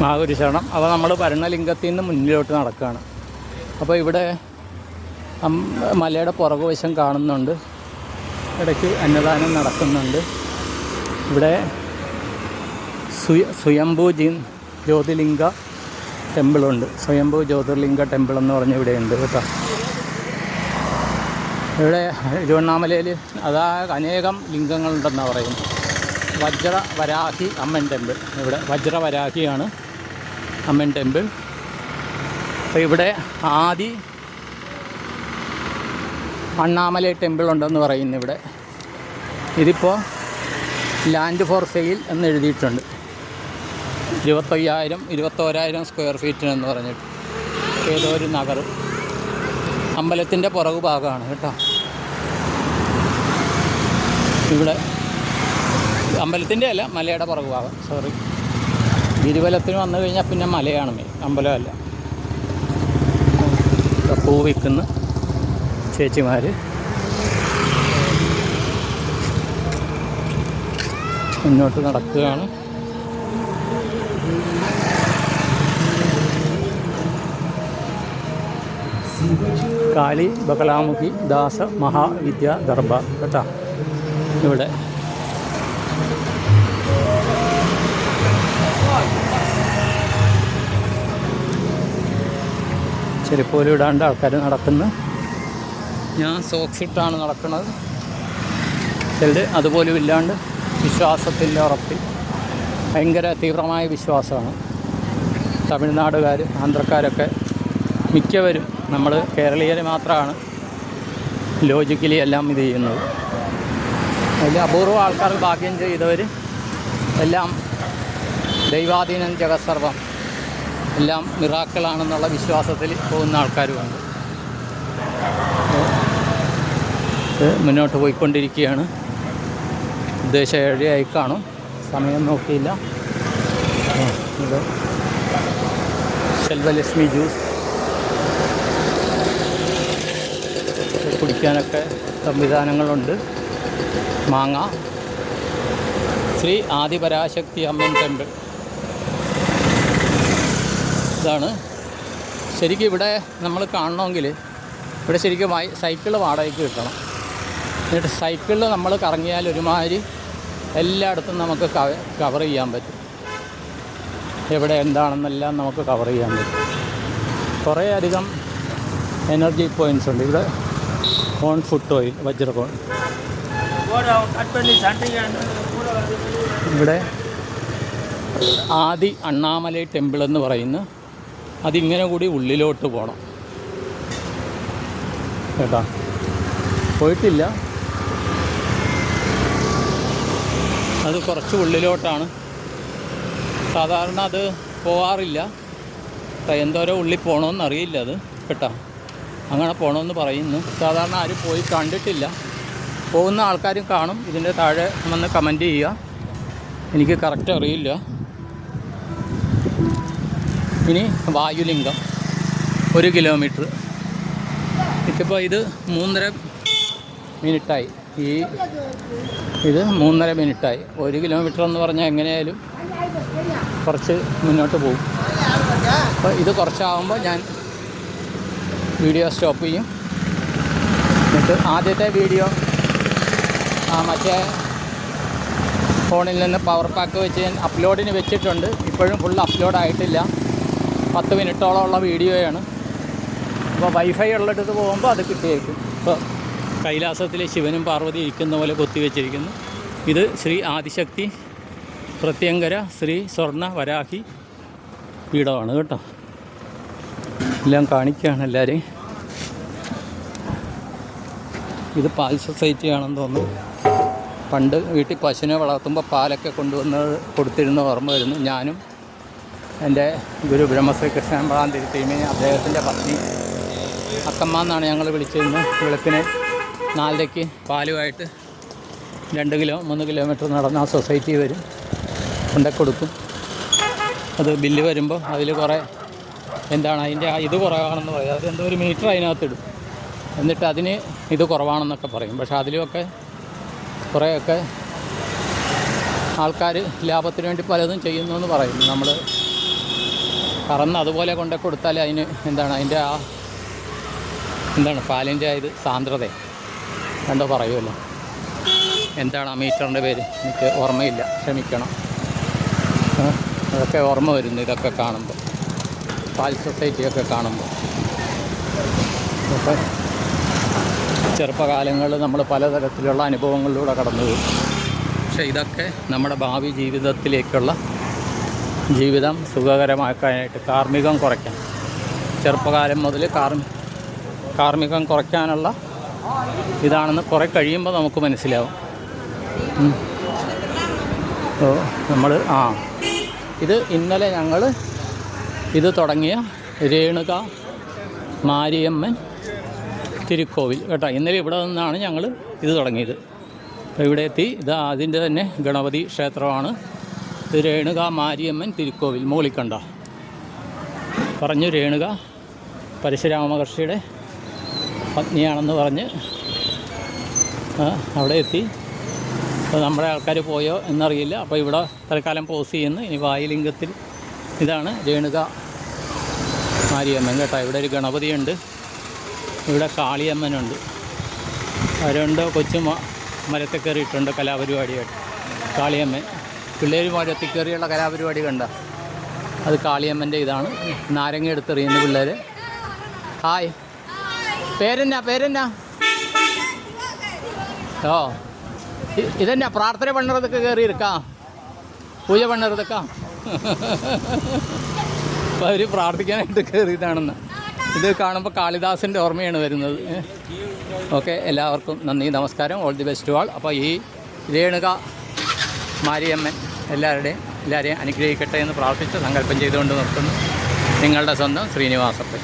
മാഗുരി ശരണം. അപ്പോൾ നമ്മൾ ഭരണലിംഗത്തിൽ നിന്ന് മുന്നിലോട്ട് നടക്കുകയാണ്. അപ്പോൾ ഇവിടെ മലയുടെ പുറകുവശം കാണുന്നുണ്ട്. ഇടയ്ക്ക് അന്നദാനം നടക്കുന്നുണ്ട്. ഇവിടെ സ്വയംഭൂ ജ്യോതിർലിംഗ ടെമ്പിളുണ്ട്. സ്വയംഭൂ ജ്യോതിർലിംഗ ടെമ്പിൾ എന്ന് പറഞ്ഞ് ഇവിടെയുണ്ട് കേട്ടോ. ഇവിടെ തിരുവണ്ണാമലയിൽ അതാ അനേകം ലിംഗങ്ങളുണ്ടെന്നാണ് പറയുന്നത്. വജ്രവരാഹി അമ്മൻ ടെമ്പിൾ, ഇവിടെ വജ്രവരാഹിയാണ് അമ്മൻ ടെമ്പിൾ. അപ്പോൾ ഇവിടെ ആദി അണ്ണാമലൈ ടെമ്പിൾ ഉണ്ടെന്ന് പറയുന്നു. ഇവിടെ ഇതിപ്പോൾ ലാൻഡ് ഫോർ സെയിൽ എന്ന് എഴുതിയിട്ടുണ്ട്. 21,000 സ്ക്വയർ ഫീറ്റിനെന്ന് പറഞ്ഞിട്ട് ഏതോ ഒരു നഗർ അമ്പലത്തിൻ്റെ പുറകു ഭാഗമാണ് കേട്ടോ. ഇവിടെ അമ്പലത്തിൻ്റെ അല്ല, മലയുടെ പുറകു ഭാഗം. സോറി, ഗിരിവലത്തിന് വന്നു കഴിഞ്ഞാൽ പിന്നെ മലയാണ് മെയിൻ, അമ്പലമല്ല. പൂ വിൽക്കുന്ന ചേച്ചിമാർ മുന്നോട്ട് നടക്കുകയാണ്. കാളി ബകലാമുഖി ദാസ മഹാവിദ്യാ ദർബാർ കേട്ടോ. ഇവിടെ ചെരുപ്പോലും ഇടാണ്ട് ആൾക്കാർ നടക്കുന്നു. ഞാൻ സോക്സ് ഇട്ടാണ് നടക്കുന്നത്. ചിലർ അതുപോലും ഇല്ലാണ്ട് വിശ്വാസത്തിൻ്റെ ഉറപ്പിൽ ഭയങ്കര തീവ്രമായ വിശ്വാസമാണ്. തമിഴ്നാടുകാർ, ആന്ധ്രക്കാരൊക്കെ മിക്കവരും, നമ്മൾ കേരളീയർ മാത്രമാണ് ലോജിക്കലി എല്ലാം ഇത് ചെയ്യുന്നത്. അതിൽ അപൂർവ ആൾക്കാർ ഭാഗ്യം ചെയ്തവർ എല്ലാം ദൈവാധീനം ജഗത്സർവം, എല്ലാം മിറാക്കിളാണെന്നുള്ള വിശ്വാസത്തിൽ പോകുന്ന ആൾക്കാരുമുണ്ട്. മുന്നോട്ട് പോയിക്കൊണ്ടിരിക്കുകയാണ്. ഉദ്ദേശം 7 കാണും, സമയം നോക്കിയില്ല. ഇത് സെൽവലക്ഷ്മി ജ്യൂസ് കുടിക്കാനൊക്കെ സംവിധാനങ്ങളുണ്ട്. മാങ്ങ. ശ്രീ ആദിപരാശക്തി അമ്മൻ ടെമ്പിൾ ഇതാണ്. ശരിക്കും ഇവിടെ നമ്മൾ കാണണമെങ്കിൽ ഇവിടെ ശരിക്കും സൈക്കിൾ വാടകയ്ക്ക് കിട്ടണം. എന്നിട്ട് സൈക്കിളിൽ നമ്മൾ കറങ്ങിയാൽ ഒരുമാതിരി എല്ലായിടത്തും നമുക്ക് കവർ ചെയ്യാൻ പറ്റും. എവിടെ എന്താണെന്നെല്ലാം നമുക്ക് കവർ ചെയ്യാൻ പറ്റും. കുറേ അധികം എനർജി പോയിൻറ്റ്സ് ഉണ്ട് ഇവിടെ. ഓൺ ഫുഡ് ഓയിൽ, വജ്രകോൺ. ഇവിടെ ആദി അണ്ണാമലൈ ടെമ്പിൾ എന്ന് പറയുന്നു. അതിങ്ങനെ കൂടി ഉള്ളിലോട്ട് പോകണം കേട്ടോ. പോയിട്ടില്ല, അത് കുറച്ച് ഉള്ളിലോട്ടാണ്. സാധാരണ അത് പോകാറില്ല. എന്തോരോ ഉള്ളിൽ പോകണമെന്ന് അറിയില്ല അത് കേട്ടോ. അങ്ങനെ പോകണമെന്ന് പറയുന്നു. സാധാരണ ആരും പോയി കണ്ടിട്ടില്ല. പോകുന്ന ആൾക്കാരും കാണും. ഇതിൻ്റെ താഴെ വന്ന് കമൻറ്റ് ചെയ്യുക. എനിക്ക് കറക്റ്റ് അറിയില്ല. ഇനി വായുലിംഗം 1 കിലോമീറ്റർ. ഇതിപ്പോൾ ഇത് 3.5 മിനിറ്റായി. ഇത് 3.5 മിനിറ്റായി. 1 കിലോമീറ്റർ എന്ന് പറഞ്ഞാൽ എങ്ങനെയായാലും കുറച്ച് മുന്നോട്ട് പോകും. അപ്പോൾ ഇത് കുറച്ചാകുമ്പോൾ ഞാൻ വീഡിയോ സ്റ്റോപ്പ് ചെയ്യും. എന്നിട്ട് ആദ്യത്തെ വീഡിയോ മറ്റേ ഫോണിൽ നിന്ന് പവർ പാക്ക് വെച്ച് ഞാൻ അപ്ലോഡിന് വെച്ചിട്ടുണ്ട്. ഇപ്പോഴും ഫുൾ അപ്ലോഡ് ആയിട്ടില്ല. 10 മിനിറ്റോളമുള്ള വീഡിയോയാണ്. അപ്പോൾ വൈഫൈ ഉള്ളിടത്ത് പോകുമ്പോൾ അത് കിട്ടിയേക്കും. ഇപ്പോൾ കൈലാസത്തിലെ ശിവനും പാർവതി ഇരിക്കുന്ന പോലെ കൊത്തിവെച്ചിരിക്കുന്നു. ഇത് ശ്രീ ആദിശക്തി പ്രത്യങ്കര ശ്രീ സ്വർണ്ണ വരാഹി പീഠമാണ് കേട്ടോ. എല്ലാം കാണിക്കുകയാണ് എല്ലാവരെയും. ഇത് പാൽ സൊസൈറ്റി ആണെന്ന് തോന്നുന്നു. പണ്ട് വീട്ടിൽ പശുവിനെ വളർത്തുമ്പോൾ പാലൊക്കെ കൊടുത്തിരുന്ന ഓർമ്മ വരുന്നു. ഞാനും എൻ്റെ ഗുരു ബ്രഹ്മശ്രീ കൃഷ്ണൻ പഴാന്തിരി തിരുമേനി, അദ്ദേഹത്തിൻ്റെ പത്നി അക്കമ്മ എന്നാണ് ഞങ്ങൾ വിളിച്ചിരുന്നത്. വെളുപ്പിന് 4:00 പാലുമായിട്ട് 2 കിലോമീറ്റർ നടന്ന് ആ സൊസൈറ്റി വരും, കൊണ്ടു കൊടുക്കും. അത് ബില്ല് വരുമ്പോൾ അതിൽ കുറേ എന്താണ് അതിൻ്റെ ഇത് കുറവാണെന്ന് പറയും. അതെന്തോ ഒരു മീറ്റർ അതിനകത്തിടും. എന്നിട്ട് അതിന് ഇത് കുറവാണെന്നൊക്കെ പറയും. പക്ഷേ അതിലുമൊക്കെ കുറേയൊക്കെ ആൾക്കാർ ലാഭത്തിന് വേണ്ടി പലതും ചെയ്യുന്നു എന്ന് പറയും. നമ്മൾ കറന്ന് അതുപോലെ കൊണ്ടു കൊടുത്താൽ അതിന് എന്താണ് അതിൻ്റെ ആ എന്താണ് പാലിൻ്റെ ഇത് സാന്ദ്രത എന്തോ പറയുമല്ലോ, എന്താണ് ആ മീറ്ററിൻ്റെ പേര് എനിക്ക് ഓർമ്മയില്ല, ക്ഷമിക്കണം. അതൊക്കെ ഓർമ്മ വരുന്നു ഇതൊക്കെ കാണുമ്പോൾ, പാൽ സൊസൈറ്റിയൊക്കെ കാണുമ്പോൾ. അപ്പോൾ ചെറുപ്പകാലങ്ങളിൽ നമ്മൾ പലതരത്തിലുള്ള അനുഭവങ്ങളിലൂടെ കടന്നു പോകും. പക്ഷേ ഇതൊക്കെ നമ്മുടെ ഭാവി ജീവിതത്തിലേക്കുള്ള ജീവിതം സുഖകരമാക്കാനായിട്ട്, കാർമ്മികം കുറയ്ക്കാൻ, ചെറുപ്പകാലം മുതൽ കാർമ്മികം കുറയ്ക്കാനുള്ള ഇതാണെന്ന് കുറേ കഴിയുമ്പോൾ നമുക്ക് മനസ്സിലാവും. നമ്മൾ ഇത് ഇന്നലെ ഞങ്ങൾ ഇത് തുടങ്ങിയ രേണുക മാരിയമ്മൻ തിരുക്കോവിൽ കേട്ടോ. ഇന്നലെ ഇവിടെ നിന്നാണ് ഞങ്ങൾ ഇത് തുടങ്ങിയത്. അപ്പോൾ ഇവിടെ എത്തി. ഇത് അതിൻ്റെ തന്നെ ഗണപതി ക്ഷേത്രമാണ്. ഇത് രേണുക മാരിയമ്മൻ തിരുക്കോവിൽ. മുകളിൽ കണ്ട പറഞ്ഞു രേണുക പരശുരാമ മഹർഷിയുടെ പത്നിയാണെന്ന് പറഞ്ഞ് അവിടെ എത്തി. അപ്പോൾ നമ്മുടെ ആൾക്കാർ പോയോ എന്നറിയില്ല. അപ്പോൾ ഇവിടെ തൽക്കാലം പോസ് ചെയ്യുന്നു. ഇനി വായുലിംഗത്തിൽ ഇതാണ് രേണുക മാരിയമ്മൻ കേട്ടോ. ഇവിടെ ഒരു ഗണപതിയുണ്ട്, ഇവിടെ കാളിയമ്മനുണ്ട്. രണ്ട് കൊച്ചു മരത്തിൽ കയറിയിട്ടുണ്ട് കലാപരിപാടിയായിട്ട്. കാളിയമ്മൻ പിള്ളേർ മരത്തിൽ കയറിയുള്ള കലാപരിപാടി കണ്ട അത് കാളിയമ്മൻ്റെ ഇതാണ്. നാരങ്ങ എടുത്തെറിയുന്ന പിള്ളേർ. ഹായ്, പേരെന്നാ? ഓ, ഇതെന്നാ പ്രാർത്ഥന പണ്ണറതൊക്കെ കയറിയിരിക്കാ, പൂജ പണ്ണറതൊക്കെ. അപ്പോൾ അവർ പ്രാർത്ഥിക്കാനായിട്ട് കയറിയതാണെന്ന്. ഇത് കാണുമ്പോൾ കാളിദാസൻ്റെ ഓർമ്മയാണ് വരുന്നത്. ഓക്കെ, എല്ലാവർക്കും നന്ദി, നമസ്കാരം, ഓൾ ദി ബെസ്റ്റ് ആൾ. അപ്പോൾ ഈ രേണുക മാരിയമ്മൻ എല്ലാവരെയും അനുഗ്രഹിക്കട്ടെ എന്ന് പ്രാർത്ഥിച്ച് സങ്കല്പം ചെയ്തുകൊണ്ട് നിർത്തുന്നു. നിങ്ങളുടെ സ്വന്തം ശ്രീനിവാസപ്പൻ.